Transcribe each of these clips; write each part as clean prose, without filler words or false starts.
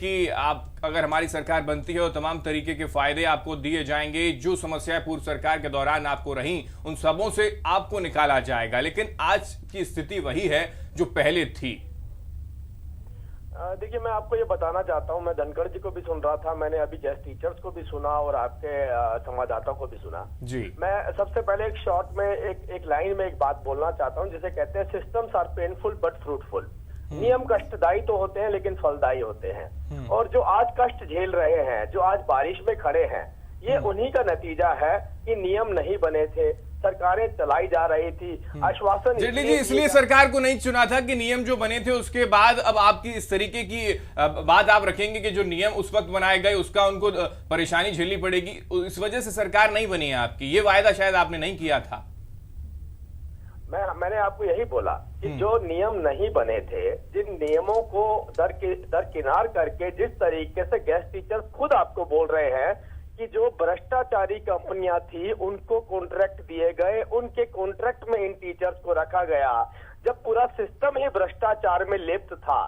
कि आप अगर हमारी सरकार बनती है तो तमाम तरीके के फायदे आपको दिए जाएंगे, जो समस्याएं पूर्व सरकार के दौरान आपको रही उन सबों से आपको निकाला जाएगा। लेकिन आज की स्थिति वही है जो पहले थी। देखिए, मैं आपको ये बताना चाहता हूँ, मैं धनखड़ जी को भी सुन रहा था, मैंने अभी गेस्ट टीचर्स को भी सुना और आपके संवाददाताओं को भी सुना जी। मैं सबसे पहले एक शॉर्ट में एक लाइन में एक बात बोलना चाहता हूँ, जिसे कहते हैं systems are painful but fruitful. नियम कष्टदायी तो होते हैं लेकिन फलदायी होते हैं, और जो आज कष्ट झेल रहे हैं, जो आज बारिश में खड़े हैं, ये उन्हीं का नतीजा है कि नियम नहीं बने थे, सरकारें चलाई जा रही थी, आश्वासन। जेटली जी, इसलिए सरकार को नहीं चुना था कि नियम जो बने थे उसके बाद अब आपकी इस तरीके की बात आप रखेंगे कि जो नियम उस वक्त बनाए गए उसका उनको परेशानी झेलनी पड़ेगी, इस वजह से सरकार नहीं बनी है आपकी। ये वायदा शायद आपने नहीं किया था। मैंने आपको यही बोला कि जो नियम नहीं बने थे, जिन नियमों को दरकिनार करके, जिस तरीके से गेस्ट टीचर्स खुद आपको बोल रहे हैं कि जो भ्रष्टाचारी कंपनियां थी उनको कॉन्ट्रैक्ट दिए गए, उनके कॉन्ट्रैक्ट में इन टीचर्स को रखा गया, जब पूरा सिस्टम ही भ्रष्टाचार में लिप्त था,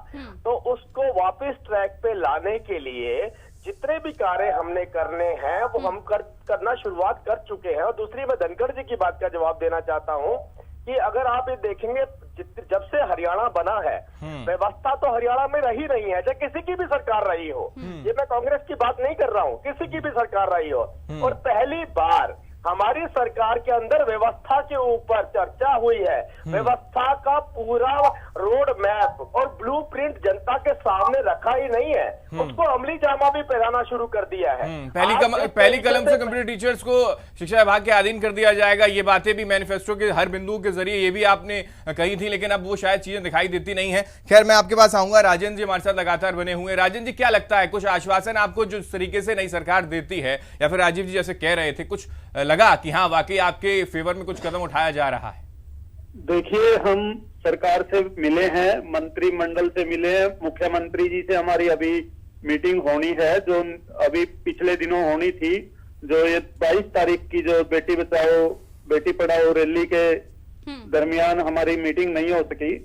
तो उसको वापस ट्रैक पे लाने के लिए जितने भी कार्य हमने करने हैं वो हम करना शुरुआत कर चुके हैं। और दूसरी, मैं धनखड़ जी की बात का जवाब देना चाहता हूँ कि अगर आप ये देखेंगे, जब से हरियाणा बना है, व्यवस्था तो हरियाणा में रही नहीं है, चाहे किसी की भी सरकार रही हो। ये मैं कांग्रेस की बात नहीं कर रहा हूँ, किसी की भी सरकार रही हो। और पहली बार हमारी सरकार के अंदर व्यवस्था के ऊपर चर्चा हुई है, व्यवस्था का पूरा रोड मैप और ब्लूप्रिंट जनता के सामने रखा ही नहीं है, उसको अमली जामा भी पहनाना शुरू कर दिया है। पहली कलम से कंप्यूटर टीचर्स को शिक्षा विभाग के अधीन कर दिया जाएगा, ये बातें भी मैनिफेस्टो के हर बिंदु के जरिए ये भी आपने कही थी, लेकिन अब वो शायद चीजें दिखाई देती नहीं है। खैर, मैं आपके पास आऊंगा। राजेंद्र जी हमारे साथ लगातार बने हुए। राजेंद्र जी, क्या लगता है, कुछ आश्वासन आपको जो तरीके से नई सरकार देती है, या फिर राजीव जी जैसे कह रहे थे, कुछ लगा कि हाँ वाकई आपके फेवर में कुछ कदम उठाया जा रहा है? देखिए, हम सरकार से मिले हैं, मंत्रिमंडल से मिले हैं, मुख्यमंत्री जी से हमारी अभी मीटिंग होनी है, जो अभी पिछले दिनों होनी थी। जो ये 22 तारीख की जो बेटी बचाओ बेटी पढ़ाओ रैली के दरमियान हमारी मीटिंग नहीं हो सकी,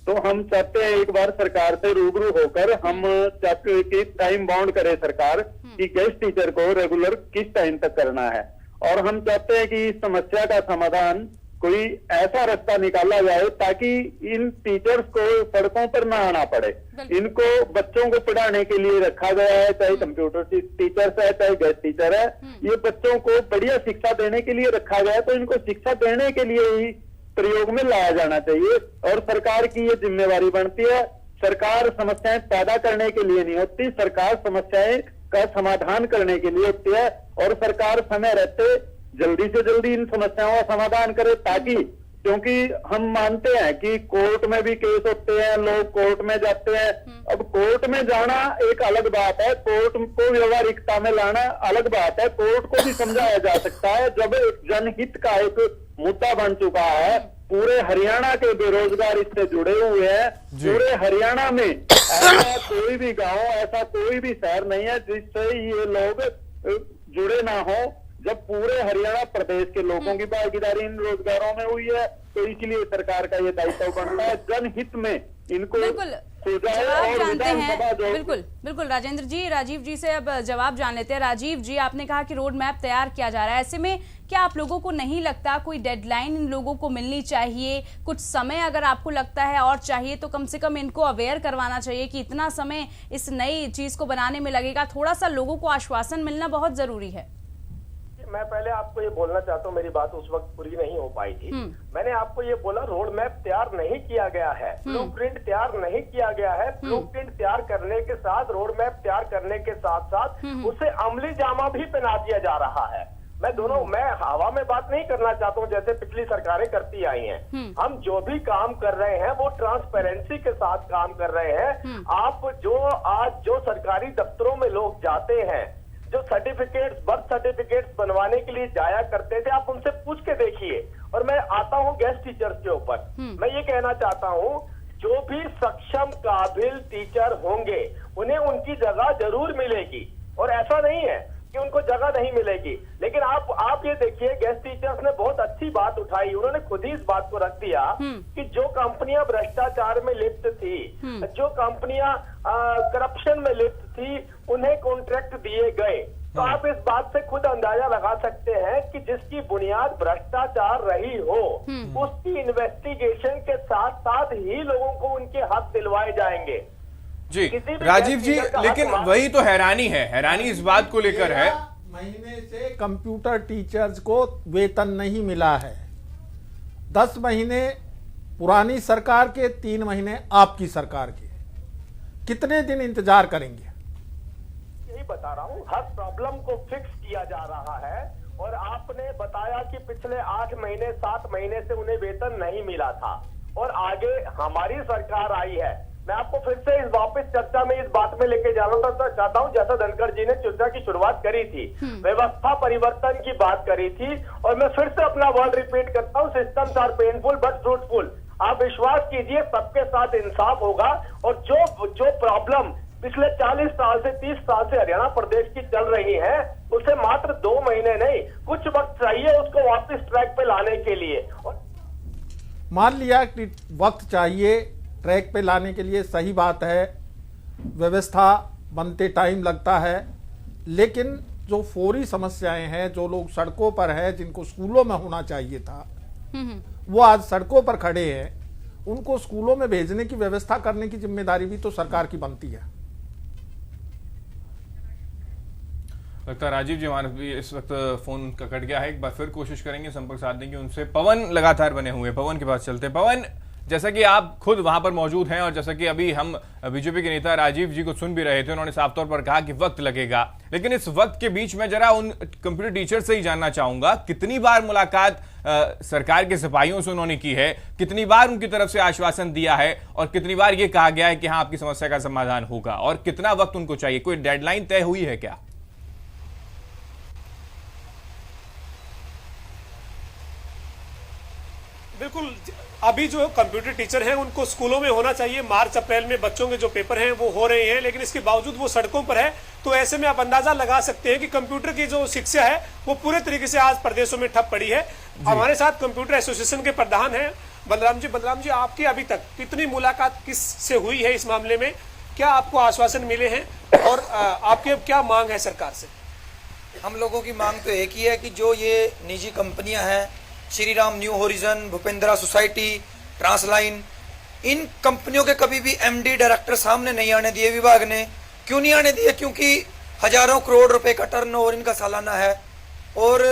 तो हम चाहते हैं एक बार सरकार से रूबरू होकर, हम चाहते हैं कि टाइम बाउंड करे सरकार कि गेस्ट टीचर को रेगुलर किस टाइम तक करना है। और हम चाहते हैं कि इस समस्या का समाधान कोई ऐसा रास्ता निकाला जाए ताकि इन टीचर्स को सड़कों पर ना आना पड़े। इनको बच्चों को पढ़ाने के लिए रखा गया है, चाहे कंप्यूटर टीचर्स है चाहे गेस्ट टीचर है, ये बच्चों को बढ़िया शिक्षा देने के लिए रखा गया है, तो इनको शिक्षा देने के लिए ही प्रयोग में लाया जाना चाहिए। और सरकार की ये जिम्मेवारी बनती है, सरकार समस्याएं पैदा करने के लिए नहीं होती, सरकार समस्याएं का समाधान करने के लिए होती है। और सरकार समय रहते जल्दी से जल्दी इन समस्याओं का समाधान करे, ताकि, क्योंकि हम मानते हैं कि कोर्ट में भी केस होते हैं, लोग कोर्ट में जाते हैं। अब कोर्ट में जाना एक अलग बात है, कोर्ट को व्यवहारिकता में लाना अलग बात है। कोर्ट को भी समझाया जा सकता है, जब एक जनहित का एक मुद्दा बन चुका है, पूरे हरियाणा के बेरोजगार इससे जुड़े हुए हैं, पूरे हरियाणा में ऐसा कोई भी गांव, ऐसा कोई भी शहर नहीं है जिससे ये लोग जुड़े ना हो। जब पूरे हरियाणा प्रदेश के लोगों की भागीदारी इन रोजगारों में हुई है, तो इसलिए सरकार का ये दायित्व बनता है जनहित में इनको जवाब जानते हैं। बिल्कुल राजेंद्र जी, राजीव जी से अब जवाब जान लेते हैं। राजीव जी, आपने कहा कि रोड मैप तैयार किया जा रहा है, ऐसे में क्या आप लोगों को नहीं लगता कोई डेडलाइन इन लोगों को मिलनी चाहिए? कुछ समय अगर आपको लगता है और चाहिए तो कम से कम इनको अवेयर करवाना चाहिए कि इतना समय इस नई चीज को बनाने में लगेगा। थोड़ा सा लोगों को आश्वासन मिलना बहुत जरूरी है। मैं पहले आपको ये बोलना चाहता हूँ, मेरी बात उस वक्त पूरी नहीं हो पाई थी। मैंने आपको ये बोला, रोड मैप तैयार नहीं किया गया है, ब्लूप्रिंट तैयार नहीं किया गया है। ब्लूप्रिंट तैयार करने के साथ, रोड मैप तैयार करने के साथ साथ उसे अमली जामा भी पहना दिया जा रहा है। मैं हवा में बात नहीं करना चाहता हूँ जैसे पिछली सरकारें करती आई हैं। हम जो भी काम कर रहे हैं वो ट्रांसपेरेंसी के साथ काम कर रहे हैं। आप आज जो सरकारी दफ्तरों में लोग जाते हैं, जो सर्टिफिकेट्स, बर्थ सर्टिफिकेट्स बनवाने के लिए जाया करते थे, आप उनसे पूछ के देखिए। और मैं आता हूं गेस्ट टीचर्स के ऊपर, मैं ये कहना चाहता हूं, जो भी सक्षम काबिल टीचर होंगे उन्हें उनकी जगह जरूर मिलेगी, और ऐसा नहीं है कि उनको जगह नहीं मिलेगी। लेकिन आप ये देखिए, गेस्ट टीचर्स ने बहुत अच्छी बात उठाई, उन्होंने खुद ही इस बात को रख दिया कि जो कंपनियां भ्रष्टाचार में लिप्त थी, जो कंपनियां करप्शन में लिप्त थी, तो आप इस बात से खुद अंदाजा लगा सकते हैं कि जिसकी बुनियाद भ्रष्टाचार रही हो उसकी इन्वेस्टिगेशन के साथ साथ ही लोगों को उनके हक दिलवाए जाएंगे। जी राजीव जी, लेकिन वही तो हैरानी इस बात को लेकर है, महीने से कंप्यूटर टीचर्स को वेतन नहीं मिला है। 10 महीने पुरानी सरकार के, 3 महीने आपकी सरकार के। कितने दिन इंतजार करेंगे? यही बता रहा हूँ, हर प्रॉब्लम को फिक्स किया जा रहा है। और आपने बताया कि पिछले 8 महीने 7 महीने से उन्हें वेतन नहीं मिला था और आगे हमारी सरकार आई है। मैं आपको फिर से इस वापस चर्चा में इस बात में लेके जाना चाहता हूँ, जैसा धनखड़ जी ने चर्चा की शुरुआत करी थी, व्यवस्था परिवर्तन की बात करी थी। और मैं फिर से अपना वर्ड रिपीट करता हूँ, systems are painful but fruitful. आप विश्वास कीजिए सबके साथ इंसाफ होगा और जो प्रॉब्लम पिछले 40 साल से 30 साल से हरियाणा प्रदेश की चल रही है उसे मात्र 2 महीने नहीं कुछ वक्त चाहिए उसको वापस ट्रैक पे लाने के लिए। मान लिया कि वक्त चाहिए ट्रैक पे लाने के लिए, सही बात है, व्यवस्था बनते टाइम लगता है, लेकिन जो फौरी समस्याएं हैं, जो लोग सड़कों पर है, जिनको स्कूलों में होना चाहिए था, वो आज सड़कों पर खड़े हैं, उनको स्कूलों में भेजने की व्यवस्था करने की जिम्मेदारी भी तो सरकार की बनती है। लगता है राजीव जी हमारे भी इस वक्त फोन का कट गया है, एक बार फिर कोशिश करेंगे संपर्क साधने की उनसे। पवन लगातार बने हुए, पवन के पास चलते। पवन, जैसा कि आप खुद वहां पर मौजूद हैं और जैसा कि अभी हम बीजेपी के नेता राजीव जी को सुन भी रहे थे, उन्होंने साफ तौर पर कहा कि वक्त लगेगा, लेकिन इस वक्त के बीच में जरा उन कंप्यूटर टीचर से ही जानना चाहूंगा, कितनी बार मुलाकात सरकार के सिपाहियों से उन्होंने की है, कितनी बार उनकी तरफ से आश्वासन दिया है और कितनी बार यह कहा गया है कि हाँ आपकी समस्या का समाधान होगा, और कितना वक्त उनको चाहिए? कोई डेडलाइन तय हुई है क्या? बिल्कुल, अभी जो कंप्यूटर टीचर हैं उनको स्कूलों में होना चाहिए। मार्च अप्रैल में बच्चों के जो पेपर हैं वो हो रहे हैं, लेकिन इसके बावजूद वो सड़कों पर है। तो ऐसे में आप अंदाजा लगा सकते हैं कि कंप्यूटर की जो शिक्षा है वो पूरे तरीके से आज प्रदेशों में ठप पड़ी है। हमारे साथ कंप्यूटर एसोसिएशन के प्रधान हैं बलराम जी, आपकी अभी तक कितनी मुलाकात किस से हुई है इस मामले में? क्या आपको आश्वासन मिले हैं और आपकी अब क्या मांग है सरकार से? हम लोगों की मांग तो एक ही है कि जो ये निजी कंपनियां हैं, Shri Ram New Horizon, Bhupendra Society, Transline, इन कंपनियों के कभी भी एमडी डायरेक्टर सामने नहीं आने दिए विभाग ने। क्यों नहीं आने दिए? क्योंकि हजारों करोड़ रुपए का टर्नओवर इनका सालाना है। और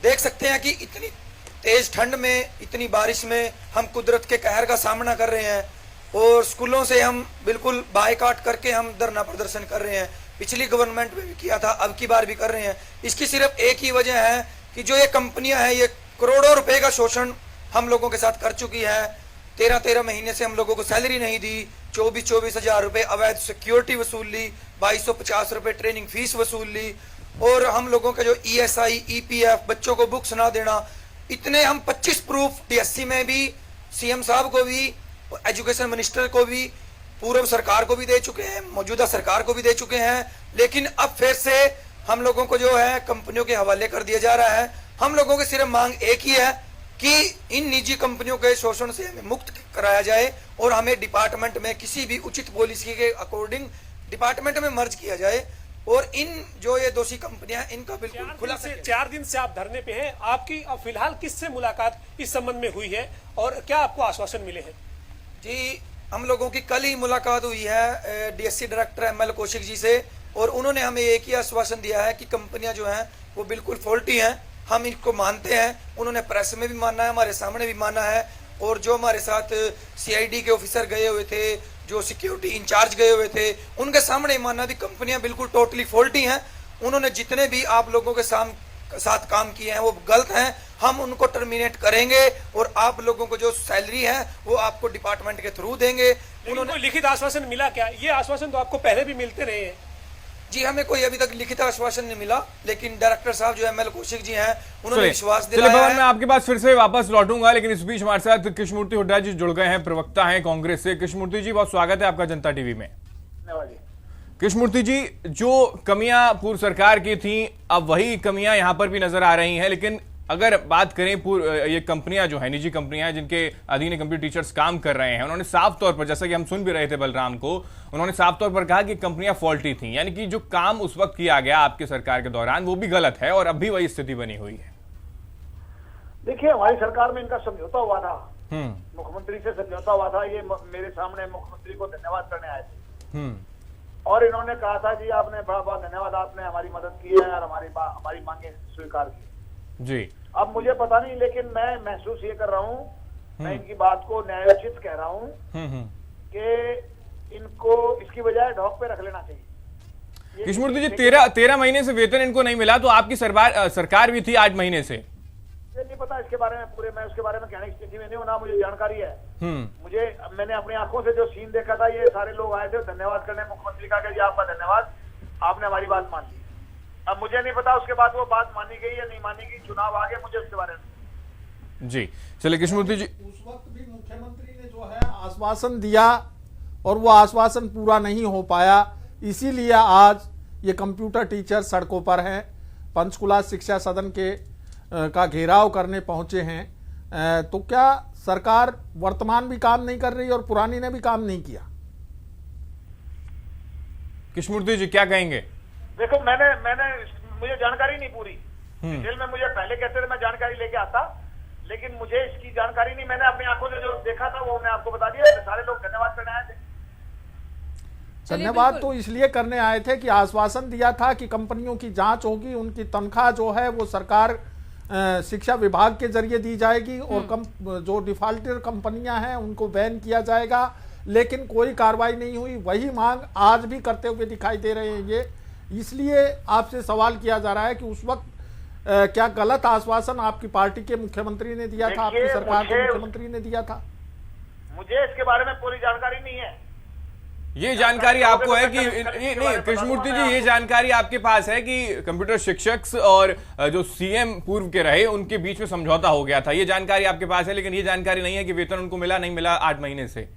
देख सकते हैं कि इतनी तेज ठंड में, इतनी बारिश में हम कुदरत के कहर का सामना कर रहे हैं और स्कूलों से हम बिल्कुल बायकॉट करके हम धरना प्रदर्शन कर रहे हैं। पिछली गवर्नमेंट में भी किया था, अब की बार भी कर रहे हैं। इसकी सिर्फ एक ही वजह है कि जो ये कंपनियां हैं ये करोड़ों रुपए का शोषण हम लोगों के साथ कर चुकी है। 13 महीने से हम लोगों को सैलरी नहीं दी, 24 हजार रुपए अवैध सिक्योरिटी वसूल ली, 2250 रुपए ट्रेनिंग फीस वसूल ली, और हम लोगों का जो ESI, EPF, बच्चों को बुक्स ना देना, इतने हम 25 प्रूफ DSC में भी, CM साहब को भी, एजुकेशन मिनिस्टर को भी, पूर्व सरकार को भी दे चुके हैं, मौजूदा सरकार को भी दे चुके हैं। लेकिन अब फिर से हम लोगों को जो है कंपनियों के हवाले कर दिया जा रहा है। हम लोगों की सिर्फ मांग एक ही है कि इन निजी कंपनियों के शोषण से हमें मुक्त कराया जाए और हमें डिपार्टमेंट में किसी भी उचित पॉलिसी के अकॉर्डिंग डिपार्टमेंट में मर्ज किया जाए और इन जो ये दोषी कंपनियां इनका बिल्कुल खुला से। 4 दिन से आप धरने पे हैं, आपकी अब फिलहाल किससे मुलाकात इस संबंध में हुई है और क्या आपको आश्वासन मिले हैं? जी, हम लोगों की कल ही मुलाकात हुई है DSC director ML Kaushik ji से, और उन्होंने हमें एक ही आश्वासन दिया है कि कंपनियां जो हैं वो बिल्कुल फॉल्टी हैं। हम इनको मानते हैं, उन्होंने प्रेस में भी माना है, हमारे सामने भी माना है, और जो हमारे साथ CID के ऑफिसर गए हुए थे, जो सिक्योरिटी इंचार्ज गए हुए थे, उनके सामने माना भी कंपनियां बिल्कुल टोटली फॉल्टी हैं। उन्होंने जितने भी आप लोगों के साथ काम किए हैं वो गलत हैं, हम उनको टर्मिनेट करेंगे और आप लोगों को जो सैलरी है वो आपको डिपार्टमेंट के थ्रू देंगे। उन्होंने लिखित आश्वासन मिला क्या? ये आश्वासन तो आपको पहले भी मिलते रहे हैं। जी, हमें कोई अभी तक लिखित आश्वासन नहीं मिला, लेकिन डायरेक्टर साहब जो ML कौशिक जी हैं उन्होंने विश्वास दिलाया है। मैं आपके पास फिर से वापस लौटूंगा, लेकिन इस बीच हमारे साथ कृष्णमूर्ति हुड्डा जी जुड़ गए हैं, प्रवक्ता हैं कांग्रेस से। कृष्णमूर्ति जी, बहुत स्वागत है आपका जनता टीवी में। कृष्णमूर्ति जी, जो कमियां पूर्व सरकार की थी अब वही कमियां यहां पर भी नजर आ रही हैं, लेकिन अगर बात करें ये कंपनियां जो है, निजी कंपनियां जिनके अधीन कंप्यूटर टीचर्स काम कर रहे हैं, उन्होंने साफ तौर पर, जैसा कि हम सुन भी रहे थे बलराम को, उन्होंने साफ तौर पर कहा कि कंपनियां फॉल्टी थी, यानी कि जो काम उस वक्त किया गया आपके सरकार के दौरान वो भी गलत है और अब भी वही स्थिति बनी हुई है। देखिए, हमारी सरकार में इनका समझौता हुआ था, मुख्यमंत्री से समझौता हुआ था। ये मेरे सामने मुख्यमंत्री को धन्यवाद करने आए थे और इन्होंने कहा था जी आपने बहुत बहुत धन्यवाद, आपने हमारी मदद की है और हमारी मांगे स्वीकार की जी। अब मुझे पता नहीं, लेकिन मैं महसूस ये कर रहा हूँ, मैं इनकी बात को न्यायोचित कह रहा हूँ कि इनको इसकी बजाय ढौक पे रख लेना चाहिए। कृष्णमूर्ति जी, 13 महीने से वेतन इनको नहीं मिला, तो आपकी सरकार भी थी 8 महीने से। नहीं पता इसके बारे में, पूरे मैं उसके बारे में कहने की स्थिति में नहीं हूं, ना मुझे जानकारी है। मैंने अपनी आंखों से जो सीन देखा था, ये सारे लोग आए थे धन्यवाद करने मुख्यमंत्री का, जी आपका धन्यवाद, आपने हमारी बात मान ली। अब मुझे नहीं पता उसके बाद वो बात मानी गई या नहीं मानी गई, चुनाव आगे मुझे उसके बारे में जी। चलिए कृष्णमूर्ति जी, उस वक्त भी मुख्यमंत्री ने जो है आश्वासन दिया और वो आश्वासन पूरा नहीं हो पाया, इसीलिए आज ये कंप्यूटर टीचर सड़कों पर हैं, पंचकुला शिक्षा सदन के का घेराव करने पहुंचे हैं। तो क्या सरकार वर्तमान भी काम नहीं कर रही और पुरानी ने भी काम नहीं किया? कृष्णमूर्ति जी क्या कहेंगे? देखो, मुझे जानकारी नहीं पूरी, डिटेल में मुझे पहले कहते थे मैं जानकारी लेके आता, लेकिन मुझे इसकी जानकारी नहीं। मैंने अपनी आंखों से जो देखा था वो मैं आपको बता दिया। सारे लोग धन्यवाद करने आए थे। धन्यवाद तो इसलिए करने आए थे कि आश्वासन दिया था कि कंपनियों की जांच होगी, उनकी तनख्वाह जो है वो सरकार शिक्षा विभाग के जरिए दी जाएगी और जो डिफॉल्टर कंपनियां हैं उनको बैन किया जाएगा, लेकिन कोई कार्रवाई नहीं हुई। वही मांग आज भी करते हुए दिखाई दे रहे हैं ये। इसलिए आपसे सवाल किया जा रहा है कि उस वक्त क्या गलत आश्वासन आपकी पार्टी के मुख्यमंत्री ने दिया था, आपकी सरकार के मुख्यमंत्री ने दिया था? मुझे इसके बारे में पूरी जानकारी नहीं है। ये जानकारी आपको है कि नहीं कृष्णमूर्ति जी, ये जानकारी आपके पास है कि कंप्यूटर शिक्षक और जो सीएम पूर्व के रहे उनके बीच में समझौता हो गया था, ये जानकारी आपके पास है, लेकिन ये जानकारी नहीं है कि वेतन उनको मिला नहीं मिला 8 महीने से।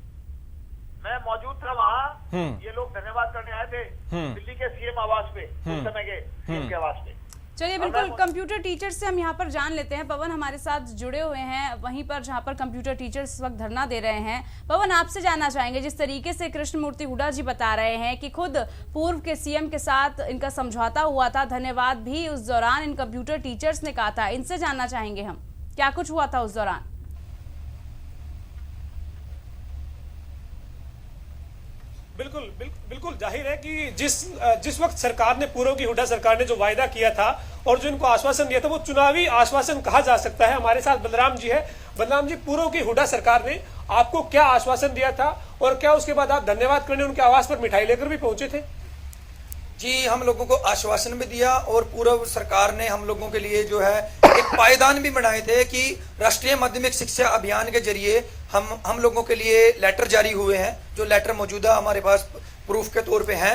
मैं मौजूद था वहाँ, ये लोग धन्यवाद करने आए थे दिल्ली के सीएम आवास पे, उस समय के सीएम के आवास पे। चलिए बिल्कुल, कंप्यूटर टीचर से हम यहाँ पर जान लेते हैं। पवन हमारे साथ जुड़े हुए हैं वहीं पर जहाँ पर कंप्यूटर टीचर इस वक्त धरना दे रहे हैं। पवन, आपसे जानना चाहेंगे, जिस तरीके से कृष्णमूर्ति हुड्डा जी बता रहे हैं कि खुद पूर्व के सीएम के साथ इनका समझौता हुआ था, धन्यवाद भी उस दौरान इन कंप्यूटर टीचर्स ने कहा था, इनसे जानना चाहेंगे हम क्या कुछ हुआ था उस दौरान? बिल्कुल जाहिर है कि जिस वक्त सरकार ने, पूर्व की हुड्डा सरकार ने जो वायदा किया था और जो इनको आश्वासन दिया था, वो चुनावी आश्वासन कहा जा सकता है। हमारे साथ बलराम जी है। बलराम जी, पूर्व की हुड्डा सरकार ने आपको क्या आश्वासन दिया था और क्या उसके बाद आप धन्यवाद करने उनके आवास पर मिठाई लेकर भी पहुंचे थे? जी, हम लोगों को आश्वासन भी दिया और पूर्व सरकार ने हम लोगों के लिए जो है एक पायदान भी बनाए थे कि राष्ट्रीय माध्यमिक शिक्षा अभियान के जरिए हम लोगों के लिए लेटर जारी हुए हैं, जो लेटर मौजूदा हमारे पास प्रूफ के तौर पे हैं,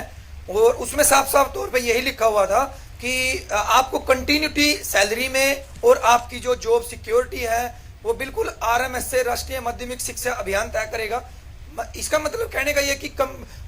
और उसमें साफ साफ तौर पे यही लिखा हुआ था कि आपको कंटिन्यूटी सैलरी में और आपकी जो जॉब सिक्योरिटी है वो बिल्कुल आरएमएस से, राष्ट्रीय माध्यमिक शिक्षा अभियान तय करेगा। इसका मतलब कहने का यह कि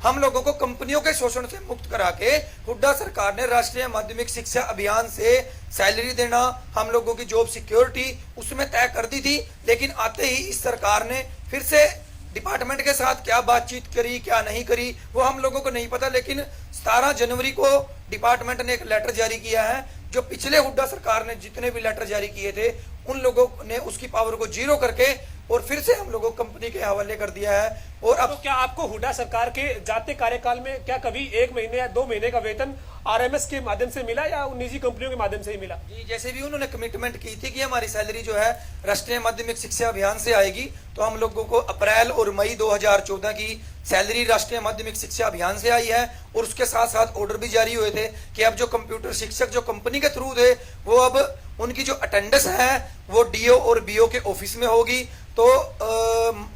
हम लोगों को कंपनियों के शोषण से मुक्त करा के हुड्डा सरकार ने राष्ट्रीय माध्यमिक शिक्षा अभियान से सैलरी देना, हम लोगों की जॉब सिक्योरिटी उसमें तय कर दी थी। लेकिन आते ही इस सरकार ने फिर से डिपार्टमेंट के साथ क्या बातचीत करी, क्या नहीं करी, वो हम लोगों को नहीं पता। लेकिन 17 जनवरी को डिपार्टमेंट ने एक लेटर जारी किया है, जो पिछले हुड्डा सरकार ने जितने भी लेटर जारी किए थे उन लोगों ने उसकी पावर को 0 करके और फिर से हम लोगों को कंपनी के हवाले कर दिया है। और अब तो क्या आपको हुड्डा सरकार के जाते कार्यकाल में क्या कभी 1 महीने या 2 महीने का वेतन आरएमएस के माध्यम से मिला या निजी कंपनियों के माध्यम से ही मिला? जी, जैसे भी उन्होंने कमिटमेंट की थी कि हमारी सैलरी जो है राष्ट्रीय माध्यमिक शिक्षा अभियान से आएगी, तो हम लोगों को अप्रैल और मई 2014 की सैलरी राष्ट्रीय माध्यमिक शिक्षा अभियान से आई है। और उसके साथ साथ ऑर्डर भी जारी हुए थे कि अब जो कंप्यूटर शिक्षक जो कंपनी के थ्रू थे वो अब उनकी जो अटेंडेंस है वो डीओ और बीओ के ऑफिस में होगी। तो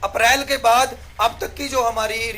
अप्रैल के बाद अब तक की जो हमारी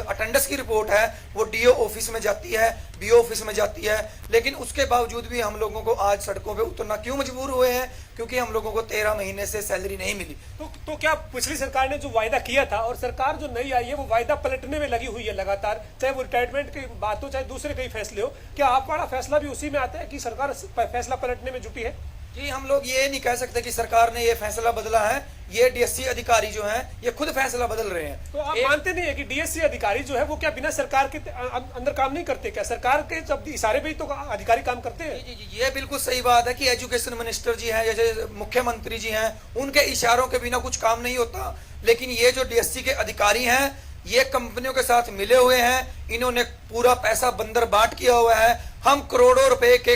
अटेंडेंस की रिपोर्ट है वो डीओ ऑफिस में जाती है, बीओ ऑफिस में जाती है। लेकिन उसके बावजूद भी हम लोगों को आज सड़कों पे उतरना क्यों मजबूर हुए हैं? क्योंकि हम लोगों को 13 महीने से सैलरी नहीं मिली। तो क्या पिछली सरकार ने जो वायदा किया था और सरकार जो नई आई है वो वायदा पलटने में लगी हुई है लगातार, चाहे वो रिटायरमेंट की बात हो चाहे दूसरे कई फैसले हो, क्या आपका फैसला भी उसी में आता है कि सरकार फैसला पलटने में जुटी है? जी, हम लोग ये नहीं कह सकते कि सरकार ने ये फैसला बदला है, ये डीएससी अधिकारी जो हैं ये खुद फैसला बदल रहे हैं। तो आप मानते नहीं है कि डीएससी अधिकारी जो है वो क्या बिना सरकार के अंदर काम नहीं करते? क्या सरकार के जब इशारे पे ही तो अधिकारी काम करते हैं? जी, ये बिल्कुल सही बात है कि एजुकेशन मिनिस्टर जी हैं, जैसे मुख्यमंत्री जी हैं, उनके इशारों के बिना कुछ काम नहीं होता। लेकिन ये जो डीएससी के अधिकारी हैं ये कंपनियों के साथ मिले हुए हैं, इन्होंने पूरा पैसा बंदर बाट किया हुआ है। हम करोड़ों रुपए के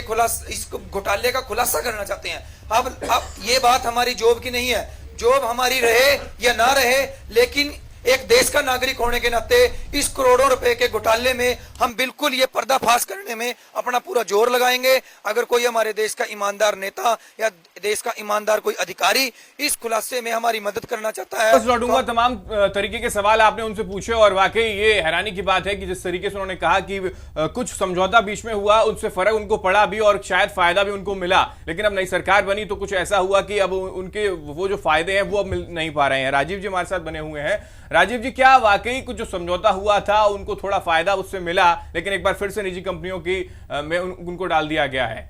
इस घोटाले का खुलासा करना चाहते हैं। अब ये बात हमारी जॉब की नहीं है, जॉब हमारी रहे या ना रहे, लेकिन एक देश का नागरिक होने के नाते इस करोड़ों रुपए के घोटाले में हम बिल्कुल ये पर्दाफाश करने में अपना पूरा जोर लगाएंगे। अगर कोई हमारे देश का ईमानदार नेता या देश का ईमानदार कोई अधिकारी इस खुलासे में हमारी मदद करना चाहता है, बस लौटूंगा। तमाम तरीके के सवाल आपने उनसे पूछे और वाकई ये हैरानी की बात है कि जिस तरीके से उन्होंने कहा कि कुछ समझौता बीच में हुआ, उससे फर्क उनको पड़ा भी और शायद फायदा भी उनको मिला, लेकिन अब नई सरकार बनी तो कुछ ऐसा हुआ कि अब उनके वो जो फायदे हैं वो अब मिल नहीं पा रहे हैं। राजीव जी हमारे साथ बने हुए हैं। राजीव जी, क्या वाकई कुछ जो समझौता हुआ था उनको थोड़ा फायदा उससे मिला, लेकिन एक बार फिर से निजी कंपनियों की में उनको डाल दिया गया है?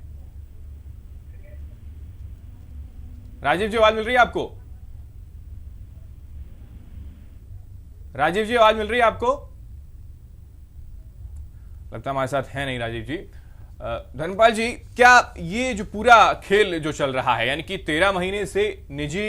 राजीव जी, आवाज मिल रही है आपको? राजीव जी, आवाज मिल रही है आपको? लगता हमारे साथ है नहीं राजीव जी। धर्मपाल जी, क्या ये जो पूरा खेल जो चल रहा है, यानी कि 13 महीने से निजी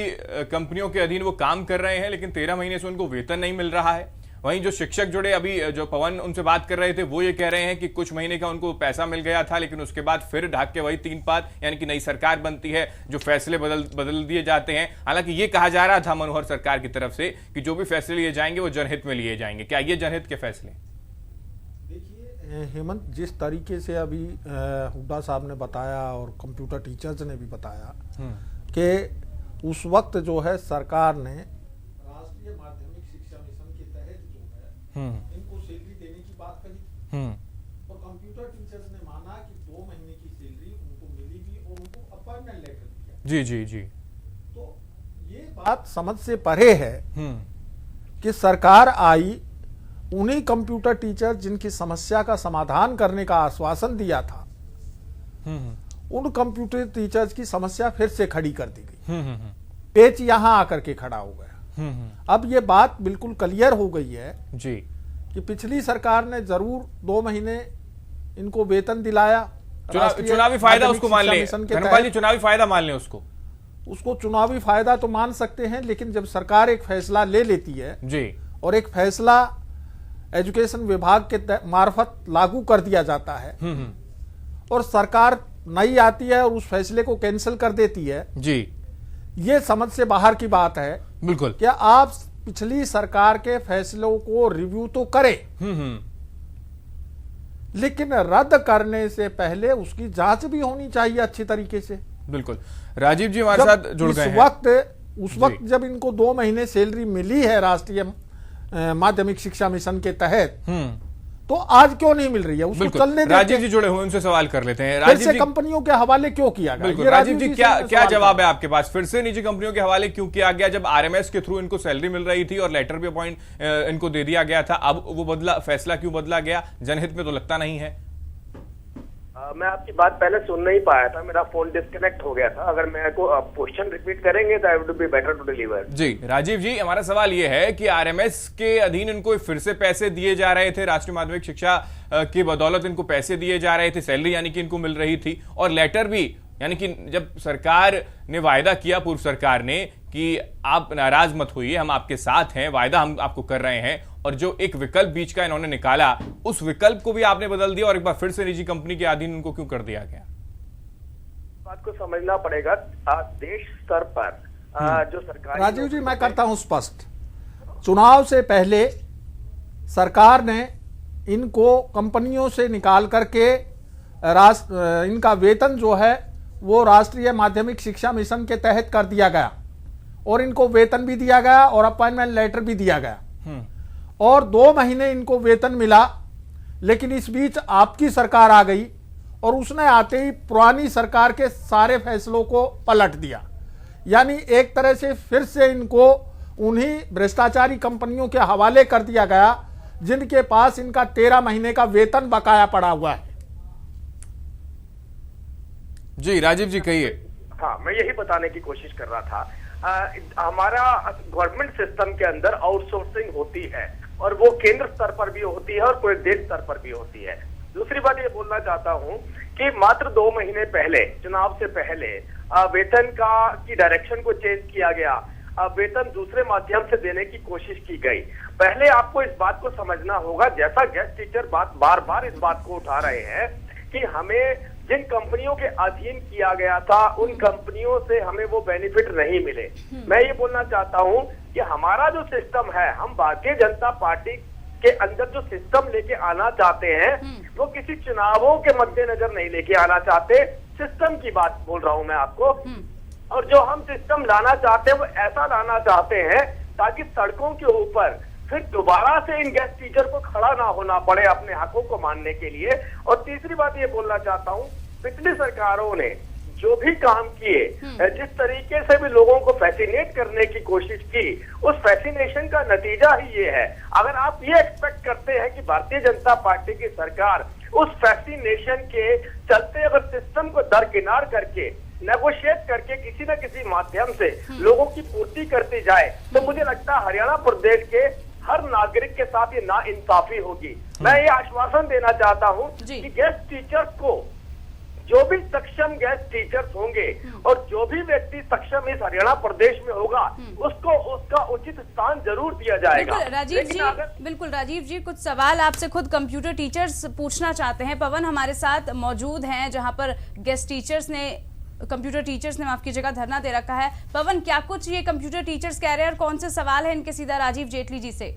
कंपनियों के अधीन वो काम कर रहे हैं लेकिन 13 महीने से उनको वेतन नहीं मिल रहा है, वहीं जो शिक्षक जुड़े अभी जो पवन उनसे बात कर रहे थे वो ये कह रहे हैं कि कुछ महीने का उनको पैसा मिल गया था लेकिन उसके बाद फिर ढाक के वही 3 पात, यानी कि नई सरकार बनती है, जो फैसले बदल दिए जाते हैं। हालांकि ये कहा जा रहा था मनोहर सरकार की तरफ से कि जो भी फैसले लिए जाएंगे वो जनहित में लिए जाएंगे। क्या ये जनहित के फैसले? हेमंत, जिस तरीके से अभी हुड्डा साहब ने बताया और कंप्यूटर टीचर्स ने भी बताया कि उस वक्त जो है सरकार ने राष्ट्रीय माध्यमिक शिक्षा मिशन के तहत जो है इनको सैलरी देने की बात कही और कंप्यूटर टीचर्स ने माना कि 2 महीने की सैलरी उनको मिली भी और उनको अपॉइंटमेंट लेटर दिया। जी जी जी। तो ये बात समझ से परे है कि सरकार आई, उन्हीं कंप्यूटर टीचर जिनकी समस्या का समाधान करने का आश्वासन दिया था उन कंप्यूटर टीचर्स की समस्या फिर से खड़ी कर दी गई। पेच यहां आकर के खड़ा हो गया। अब ये बात बिल्कुल क्लियर हो गई है जी कि पिछली सरकार ने जरूर 2 महीने इनको वेतन दिलाया, चुनावी फायदा उसको मान ले धर्मपाल जी, चुनावी फायदा मान ले उसको चुनावी फायदा तो मान सकते हैं, लेकिन जब सरकार एक फैसला ले लेती है जी और एक फैसला एजुकेशन विभाग के मार्फत लागू कर दिया जाता है और सरकार नई आती है और उस फैसले को कैंसिल कर देती है जी, ये समझ से बाहर की बात है। बिल्कुल। क्या आप पिछली सरकार के फैसलों को रिव्यू तो करें लेकिन रद्द करने से पहले उसकी जांच भी होनी चाहिए अच्छी तरीके से। बिल्कुल। राजीव जी हमारे साथ जुड़ गए हैं। उस वक्त जब इनको 2 महीने सैलरी मिली है राष्ट्रीय माध्यमिक शिक्षा मिशन के तहत, तो आज क्यों नहीं मिल रही है? उसको चलने देते। राजीव जी जुड़े हुए, उनसे सवाल कर लेते हैं। राजीव जी, कंपनियों के हवाले क्यों किया गया? राजीव जी, क्या जवाब है आपके पास? फिर से निजी कंपनियों के हवाले क्यों किया गया जब आरएमएस के थ्रू इनको सैलरी मिल रही थी और लेटर भी अपॉइंट इनको दे दिया गया था? अब वो फैसला क्यों बदला गया? जनहित में तो लगता नहीं है। मैं आपकी बात पहले सुन नहीं पाया था, मेरा फोन डिस्कनेक्ट हो गया था। अगर मेरे को क्वेश्चन रिपीट करेंगे तो I would be better to deliver. जी राजीव जी, हमारा सवाल यह है कि आरएमएस के अधीन इनको फिर से पैसे दिए जा रहे थे, राष्ट्रीय माध्यमिक शिक्षा की बदौलत इनको पैसे दिए जा रहे थे, सैलरी यानी कि इनको मिल रही थी और लेटर भी, यानी कि जब सरकार ने वायदा किया, पूर्व सरकार ने, कि आप नाराज मत होइए, हम आपके साथ हैं, वायदा हम आपको कर रहे हैं, और जो एक विकल्प बीच का इन्होंने निकाला उस विकल्प को भी आपने बदल दिया और एक बार फिर से निजी कंपनी के अधीन उनको क्यों कर दिया गया? बात को समझना पड़ेगा देश स्तर पर जो सरकार। राजीव जी, मैं करता हूं स्पष्ट। चुनाव से पहले सरकार ने इनको कंपनियों से निकाल करके इनका वेतन जो है वो राष्ट्रीय माध्यमिक शिक्षा मिशन के तहत कर दिया गया और इनको वेतन भी दिया गया और अपॉइंटमेंट लेटर भी दिया गया और 2 महीने इनको वेतन मिला। लेकिन इस बीच आपकी सरकार आ गई और उसने आते ही पुरानी सरकार के सारे फैसलों को पलट दिया, यानी एक तरह से फिर से इनको उन्हीं भ्रष्टाचारी कंपनियों के हवाले कर दिया गया जिनके पास इनका 13 महीने का वेतन बकाया पड़ा हुआ है। जी राजीव जी, कहिए। हाँ, मैं यही बताने की कोशिश कर रहा था। हमारा गवर्नमेंट सिस्टम के अंदर आउटसोर्सिंग होती है और वो केंद्र स्तर पर भी होती है और प्रदेश स्तर पर भी होती है। दूसरी बात ये बोलना चाहता हूँ कि मात्र 2 महीने पहले, चुनाव से पहले, वेतन की डायरेक्शन को चेंज किया गया। वेतन दूसरे माध्यम से देने की कोशिश की गई। पहले आपको इस बात को समझना होगा, जैसा गेस्ट टीचर बार बार इस बात को उठा रहे हैं कि हमें जिन कंपनियों के अधीन किया गया था उन कंपनियों से हमें वो बेनिफिट नहीं मिले। मैं ये बोलना चाहता हूं कि हमारा जो सिस्टम है, हम भारतीय जनता पार्टी के अंदर जो सिस्टम लेके आना चाहते हैं वो किसी चुनावों के मद्देनजर नहीं लेके आना चाहते। सिस्टम की बात बोल रहा हूं मैं आपको। और जो हम सिस्टम लाना चाहते हैं वो ऐसा लाना चाहते हैं ताकि सड़कों के ऊपर फिर दोबारा से इन गेस्ट टीचर को खड़ा ना होना पड़े अपने हकों को मानने के लिए। और तीसरी बात ये बोलना चाहता हूँ, पिछली सरकारों ने जो भी काम किए, जिस तरीके से भी लोगों को फैसिनेट करने की कोशिश की, उस फैसिनेशन का नतीजा ही ये है। अगर आप ये एक्सपेक्ट करते हैं कि भारतीय जनता पार्टी की सरकार उस फैसिनेशन के चलते अगर सिस्टम को दरकिनार करके नेगोशिएट करके किसी न किसी माध्यम से लोगों की पूर्ति करती जाए तो मुझे लगता है हरियाणा प्रदेश के हर नागरिक के साथ ये नाइंसाफी होगी। मैं ये आश्वासन देना चाहता हूँ कि गेस्ट टीचर्स को, जो भी सक्षम गेस्ट टीचर्स होंगे और जो भी व्यक्ति सक्षम इस हरियाणा प्रदेश में होगा उसको उसका उचित स्थान जरूर दिया जाएगा। बिल्कुल राजीव जी, कुछ सवाल आपसे खुद कंप्यूटर टीचर्स पूछना चाहते हैं। पवन हमारे साथ मौजूद हैं जहां पर कंप्यूटर टीचर्स ने माफ कीजिएगा धरना दे रखा है। पवन, क्या कुछ ये कंप्यूटर टीचर्स कह रहे हैं और कौन से सवाल है इनके सीधा राजीव जेटली जी से?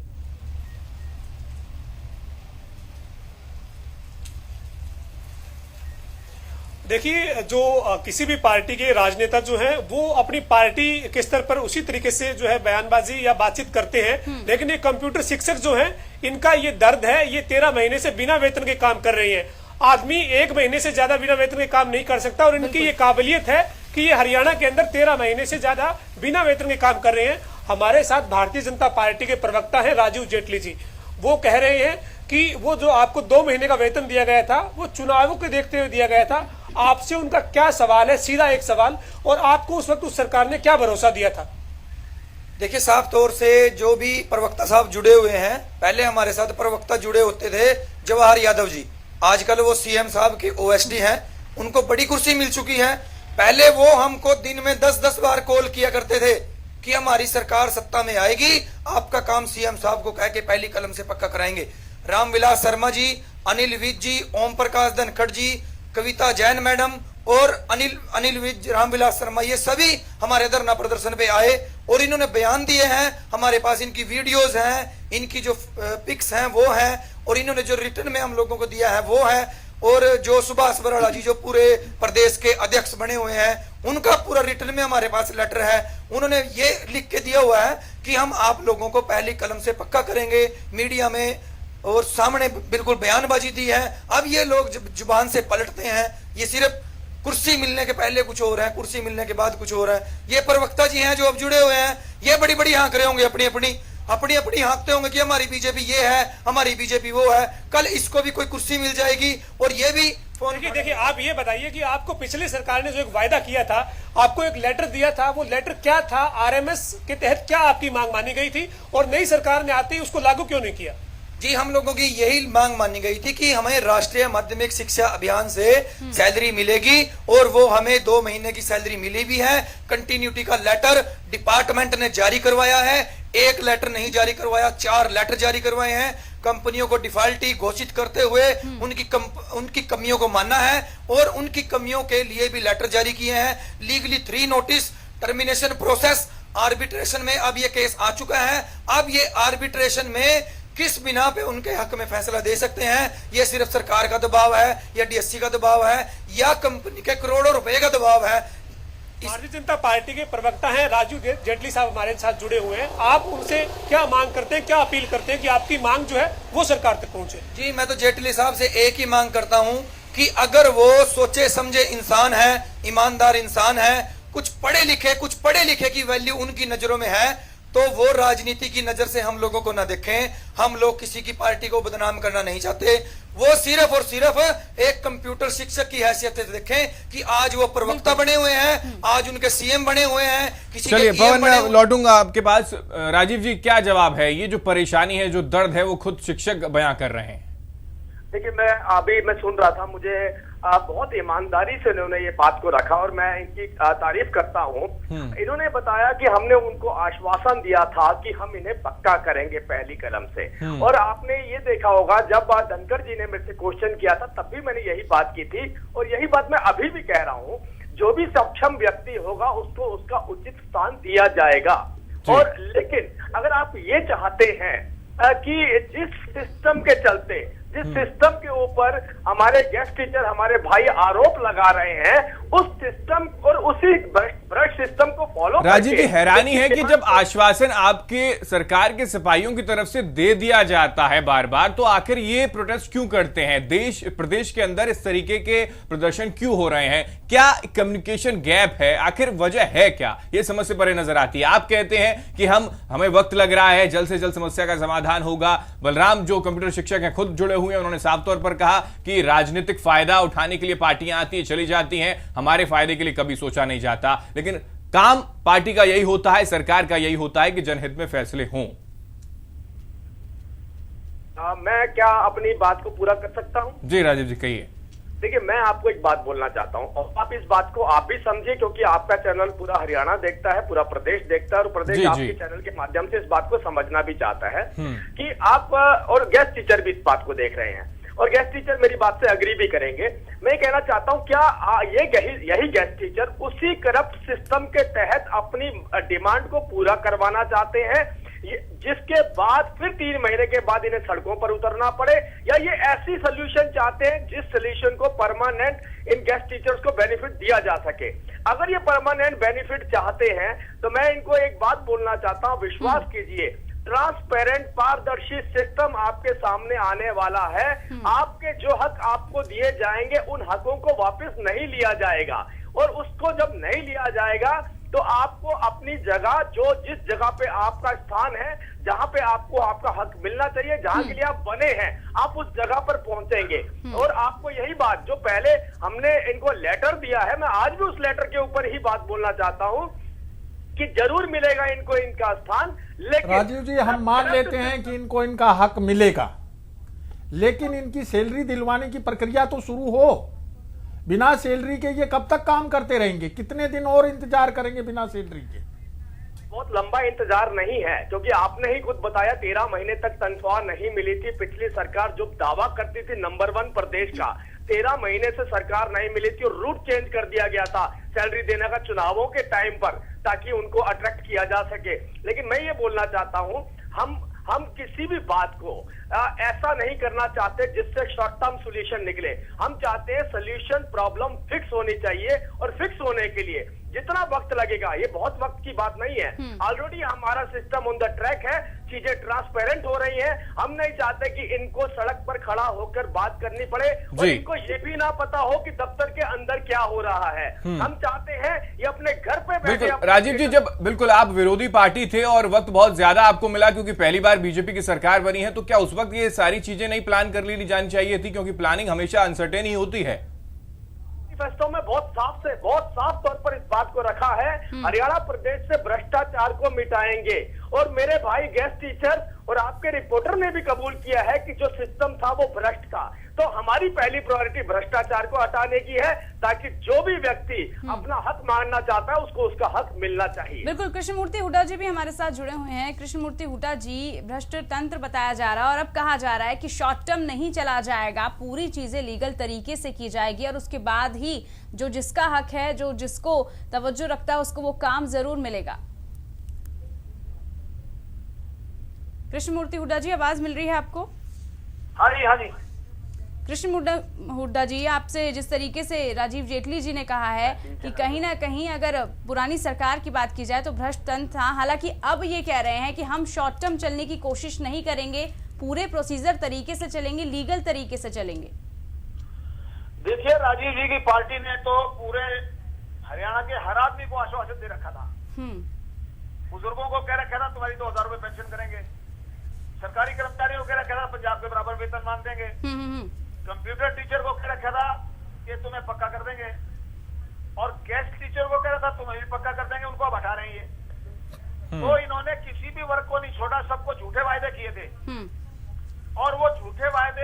देखिए, जो किसी भी पार्टी के राजनेता जो हैं वो अपनी पार्टी के स्तर पर उसी तरीके से जो है बयानबाजी या बातचीत करते हैं, लेकिन ये कंप्यूटर शिक्षक जो हैं इनका ये दर्द है, ये 13 महीने से बिना वेतन के काम कर रही हैं। आदमी 1 महीने से ज्यादा बिना वेतन के काम नहीं कर सकता और इनकी ये काबिलियत है कि ये हरियाणा के अंदर 13 महीने से ज्यादा बिना वेतन के काम कर रहे हैं। हमारे साथ भारतीय जनता पार्टी के प्रवक्ता है राजीव जेटली जी। वो कह रहे हैं कि वो जो आपको 2 महीने का वेतन दिया गया था वो चुनावों को देखते हुए दिया गया था। आपसे उनका क्या सवाल है, सीधा एक सवाल, और आपको उस वक्त उस सरकार ने क्या भरोसा दिया था? देखिए, साफ तौर से जो भी प्रवक्ता साहब जुड़े हुए हैं, पहले हमारे साथ प्रवक्ता जुड़े होते थे जवाहर यादव जी, आजकल वो सीएम साहब के ओएसडी हैं, उनको बड़ी कुर्सी मिल चुकी है। पहले वो हमको दिन में 10-10 बार कॉल किया करते थे कि हमारी सरकार सत्ता में आएगी, आपका काम सीएम साहब को कह के पहली कलम से पक्का कराएंगे। रामविलास शर्मा जी, अनिल विज जी, ओम प्रकाश धनखड़ जी, कविता जैन मैडम और अनिल विज, रामविलास शर्मा, ये सभी हमारे धरना प्रदर्शन पे आए और इन्होंने बयान दिए हैं। हमारे पास इनकी वीडियोस हैं, इनकी जो पिक्स हैं वो हैं, और इन्होंने जो रिटर्न में हम लोगों को दिया है वो है। और जो सुभाष बराड़ा जी जो पूरे प्रदेश के अध्यक्ष बने हुए हैं, उनका पूरा रिटर्न में हमारे पास लेटर है। उन्होंने ये लिख के दिया हुआ है कि हम आप लोगों को पहली कलम से पक्का करेंगे, मीडिया में और सामने बिल्कुल बयानबाजी दी है। अब ये लोग जुबान से पलटते हैं, ये सिर्फ कुर्सी मिलने के पहले कुछ और है, कुर्सी मिलने के बाद कुछ और है। ये प्रवक्ता जी हैं जो अब जुड़े हुए हैं, ये बड़ी बड़ी हाँक रहे होंगे, अपनी अपनी हाँकते होंगे कि हमारी बीजेपी ये है, हमारी बीजेपी वो है। कल इसको भी कोई कुर्सी मिल जाएगी और ये भी देखिए, आप ये बताइए कि आपको पिछली सरकार ने जो एक वायदा किया था, आपको एक लेटर दिया था, वो लेटर क्या था? आरएमएस के तहत क्या आपकी मांग मानी गई थी और नई सरकार ने आते ही उसको लागू क्यों नहीं किया? जी, हम लोगों की यही मांग मानी गई थी कि हमें राष्ट्रीय माध्यमिक शिक्षा अभियान से सैलरी मिलेगी और वो हमें 2 महीने की सैलरी मिली भी है। कंटिन्यूटी का लेटर डिपार्टमेंट ने जारी करवाया है, 1 लेटर नहीं जारी करवाया, 4 लेटर जारी करवाए हैं। कंपनियों को डिफॉल्टी घोषित करते हुए उनकी कमियों को मानना है और उनकी कमियों के लिए भी लेटर जारी किए हैं। Legally 3 notice, termination process, arbitration में अब ये केस आ चुका है। अब ये आर्बिट्रेशन में किस बिना पे उनके हक में फैसला दे सकते हैं, ये सिर्फ सरकार का दबाव है या डीएससी का दबाव है या कंपनी के करोड़ों रुपए का दबाव है। भारतीय जनता पार्टी के प्रवक्ता हैं राजीव जेटली साहब हमारे साथ जुड़े हुए हैं। आप उनसे क्या मांग करते हैं, क्या अपील करते हैं कि आपकी मांग जो है वो सरकार तक पहुंचे? जी, मैं तो जेटली साहब से एक ही मांग करता हूं कि अगर वो सोचे समझे इंसान है, ईमानदार इंसान है, कुछ पढ़े लिखे की वैल्यू उनकी नजरों में है, तो वो राजनीति की नजर से हम लोगों को ना देखें। हम लोग किसी की पार्टी को बदनाम करना नहीं चाहते। वो सिर्फ और सिर्फ एक कंप्यूटर शिक्षक की हैसियत से देखें कि आज वो प्रवक्ता बने हुए हैं, आज उनके सीएम बने हुए हैं, किसी चलिए के पवन, मैं लौटूंगा आपके पास। राजीव जी, क्या जवाब है? ये जो परेशानी है, जो दर्द है, वो खुद शिक्षक बयां कर रहे हैं। देखिए, मैं सुन रहा था, मुझे बहुत ईमानदारी से इन्होंने ये बात को रखा और मैं इनकी तारीफ करता हूँ। इन्होंने बताया कि हमने उनको आश्वासन दिया था कि हम इन्हें पक्का करेंगे पहली कलम से। और आपने ये देखा होगा, जब धनखड़ जी ने मेरे से क्वेश्चन किया था तब भी मैंने यही बात की थी और यही बात मैं अभी भी कह रहा हूँ, जो भी सक्षम व्यक्ति होगा उसको उसका उचित स्थान दिया जाएगा। और लेकिन अगर आप ये चाहते हैं कि जिस सिस्टम के चलते, जिस सिस्टम के ऊपर हमारे गेस्ट टीचर, हमारे भाई आरोप लगा रहे हैं, उस सिस्टम और उसी भ्रष्ट सिस्टम को फॉलो राजीव जी, हैरानी है कि जब आश्वासन आपके सरकार के सिपाहियों की तरफ से दे दिया जाता है बार बार, तो आखिर ये प्रोटेस्ट क्यों करते हैं? देश प्रदेश के अंदर इस तरीके के प्रदर्शन क्यों हो रहे हैं? क्या कम्युनिकेशन गैप है? आखिर वजह है क्या? ये समझ से परे नजर आती है। आप कहते हैं कि हमें वक्त लग रहा है, जल्द से जल्द समस्या का समाधान होगा। बलराम जो कंप्यूटर शिक्षक हैं, खुद जुड़े हुए हैं, उन्होंने साफ तौर पर कहा कि राजनीतिक फायदा उठाने के लिए पार्टियां आती हैं, चली जाती हैं, हमारे फायदे के लिए कभी सोचा नहीं जाता। लेकिन काम पार्टी का यही होता है, सरकार का यही होता है कि जनहित में फैसले हों। मैं क्या अपनी बात को पूरा कर सकता हूं? जी राजीव जी, कहिए। देखिए, मैं आपको एक बात बोलना चाहता हूं और आप इस बात को आप भी समझिए, क्योंकि आपका चैनल पूरा हरियाणा देखता है, पूरा प्रदेश देखता है और प्रदेश आपके चैनल के माध्यम से इस बात को समझना भी चाहता है कि आप और गेस्ट टीचर भी इस बात को देख रहे हैं और गेस्ट टीचर मेरी बात से अग्री भी करेंगे। मैं कहना चाहता हूं, क्या यही गेस्ट टीचर उसी करप्ट सिस्टम के तहत अपनी डिमांड को पूरा करवाना चाहते हैं, जिसके बाद फिर 3 महीने के बाद इन्हें सड़कों पर उतरना पड़े, या ये ऐसी सोल्यूशन चाहते हैं जिस सोल्यूशन को परमानेंट इन गेस्ट टीचर्स को बेनिफिट दिया जा सके? अगर ये परमानेंट बेनिफिट चाहते हैं तो मैं इनको एक बात बोलना चाहता हूं, विश्वास कीजिए, ट्रांसपेरेंट पारदर्शी सिस्टम आपके सामने आने वाला है। आपके जो हक आपको दिए जाएंगे, उन हकों को वापस नहीं लिया जाएगा और उसको जब नहीं लिया जाएगा तो आपको अपनी जगह, जिस जगह पे आपका स्थान है, जहां पे आपको आपका हक मिलना चाहिए, जहां के लिए आप बने हैं, आप उस जगह पर पहुंचेंगे। और आपको यही बात जो पहले हमने इनको लेटर दिया है, मैं आज भी उस लेटर के ऊपर ही बात बोलना चाहता हूं कि जरूर मिलेगा इनको इनका स्थान। लेकिन राजीव जी, हम मान लेते हैं कि इनको इनका हक मिलेगा, लेकिन इनकी सैलरी दिलवाने की प्रक्रिया तो शुरू हो। बिना सैलरी के ये कब तक काम करते रहेंगे? कितने दिन और इंतजार करेंगे बिना सैलरी के? बहुत लंबा इंतजार नहीं है, क्योंकि आपने ही खुद बताया 13 महीने तक तनख्वाह नहीं मिली थी। पिछली सरकार जो दावा करती थी नंबर 1 प्रदेश का, 13 महीने से सरकार नहीं मिली थी और रूट चेंज कर दिया गया था सैलरी देने का चुनावों के टाइम पर, ताकि उनको अट्रैक्ट किया जा सके। लेकिन मैं ये बोलना चाहता हूं, हम किसी भी बात को ऐसा नहीं करना चाहते जिससे शॉर्ट टर्म सोल्यूशन निकले। हम चाहते हैं सोल्यूशन, प्रॉब्लम फिक्स होनी चाहिए और फिक्स होने के लिए जितना वक्त लगेगा, ये बहुत वक्त की बात नहीं है। ऑलरेडी हमारा सिस्टम ऑन द ट्रैक है, चीजें ट्रांसपेरेंट हो रही हैं। हम नहीं चाहते कि इनको सड़क पर खड़ा होकर बात करनी पड़े और इनको ये भी ना पता हो कि दफ्तर के अंदर क्या हो रहा है। हम चाहते हैं ये अपने घर पे बैठे। राजीव जी, जब बिल्कुल आप विरोधी पार्टी थे और वक्त बहुत ज्यादा आपको मिला क्योंकि पहली बार बीजेपी की सरकार बनी है, तो क्या उस वक्त ये सारी चीजें नहीं प्लान कर ली जानी चाहिए थी? क्योंकि प्लानिंग हमेशा अनसर्टेन ही होती है। मैनिफेस्टो में बहुत साफ तौर पर इस बात को रखा है, हरियाणा प्रदेश से भ्रष्टाचार को मिटाएंगे। और मेरे भाई गेस्ट टीचर और आपके रिपोर्टर ने भी कबूल किया है कि जो सिस्टम था वो भ्रष्ट था। तो हमारी पहली प्रायोरिटी भ्रष्टाचार को हटाने की है, ताकि जो भी व्यक्ति अपना हक मांगना चाहता है उसको उसका हक मिलना चाहिए। बिल्कुल। कृष्णमूर्ति हुड्डा जी भी हमारे साथ जुड़े हुए हैं। कृष्णमूर्ति हुड्डा जी, भ्रष्ट तंत्र बताया जा रहा है और अब कहा जा रहा है कि शॉर्ट टर्म नहीं चला जाएगा, पूरी चीजें लीगल तरीके से की जाएगी और उसके बाद ही जो जिसका हक है, जो जिसको तवज्जो रखता है, उसको वो काम जरूर मिलेगा। कृष्णमूर्ति हुड्डा जी, आवाज मिल रही है आपको? हाँ जी, हाँ जी। कृष्ण हुड्डा जी, आपसे जिस तरीके से राजीव जेटली जी ने कहा है कि कहीं ना कहीं अगर पुरानी सरकार की बात की जाए तो भ्रष्ट तंत्र था, हालांकि अब ये कह रहे हैं कि हम शॉर्ट टर्म चलने की कोशिश नहीं करेंगे, पूरे प्रोसीजर तरीके से चलेंगे, लीगल तरीके से चलेंगे। देखिए, राजीव जी की पार्टी ने तो पूरे हरियाणा के हर आदमी को आश्वासन दे रखा था। बुजुर्गों को कह रखा था तुम्हारी 2000 रुपए पेंशन करेंगे, सरकारी कर्मचारियों को कह रखा था पंजाब के बराबर वेतन मान देंगे, कंप्यूटर टीचर को कह रखा था कि तुम्हें पक्का कर देंगे, और गेस्ट टीचर को कह रहा था तुम्हें भी पक्का कर देंगे, उनको अब हटा रहे हैं ये। तो इन्होंने किसी भी वर्ग को नहीं छोड़ा, सबको झूठे वायदे किए थे, और वो झूठे वायदे